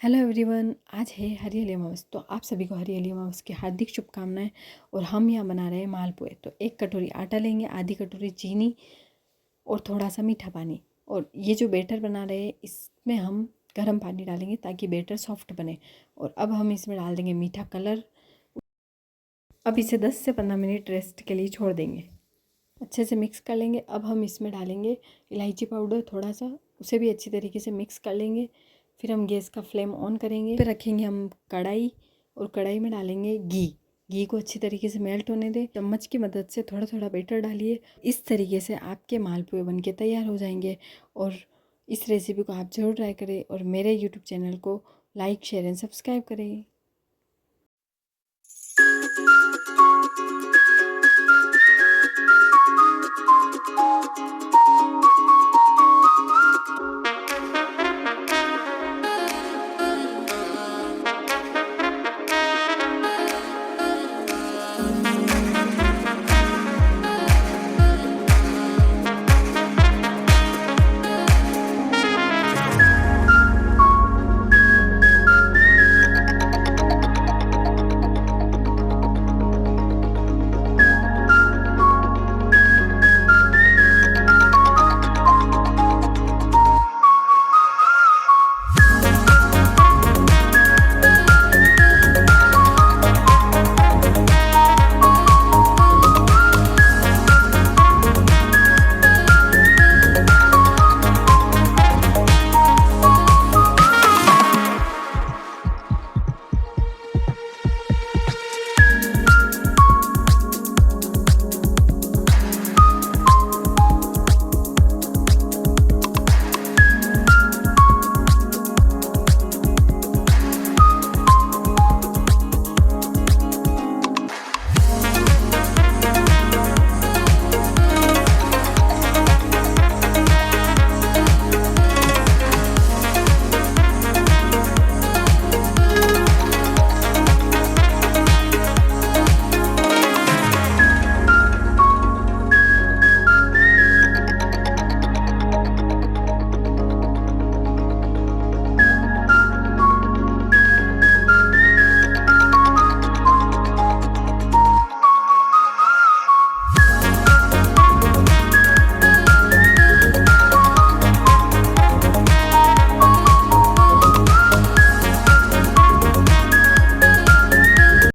Hello everyone, आज है हरियाली अमावस। तो आप सभी को हरियाली अमावस की हार्दिक शुभकामनाएं। और हम यहाँ बना रहे हैं मालपुए। तो 1 कटोरी आटा लेंगे, आधी कटोरी चीनी और थोड़ा सा मीठा पानी। और ये जो बैटर बना रहे हैं इसमें हम गर्म पानी डालेंगे ताकि बैटर सॉफ्ट बने। और अब हम इसमें डाल देंगे मीठा कलर। अब इसे 10 से 15 मिनट रेस्ट के लिए छोड़ देंगे। अच्छे से मिक्स कर लेंगे। अब हम इसमें डालेंगे इलायची पाउडर थोड़ा सा, उसे भी अच्छी तरीके से मिक्स कर लेंगे। फिर हम गैस का फ्लेम ऑन करेंगे। फिर रखेंगे हम कढ़ाई और कढ़ाई में डालेंगे घी। घी को अच्छी तरीके से मेल्ट होने दें। चम्मच की मदद से थोड़ा थोड़ा बैटर डालिए। इस तरीके से आपके मालपुए बनके तैयार हो जाएंगे। और इस रेसिपी को आप ज़रूर ट्राई करें और मेरे यूट्यूब चैनल को लाइक, शेयर एंड सब्सक्राइब करें।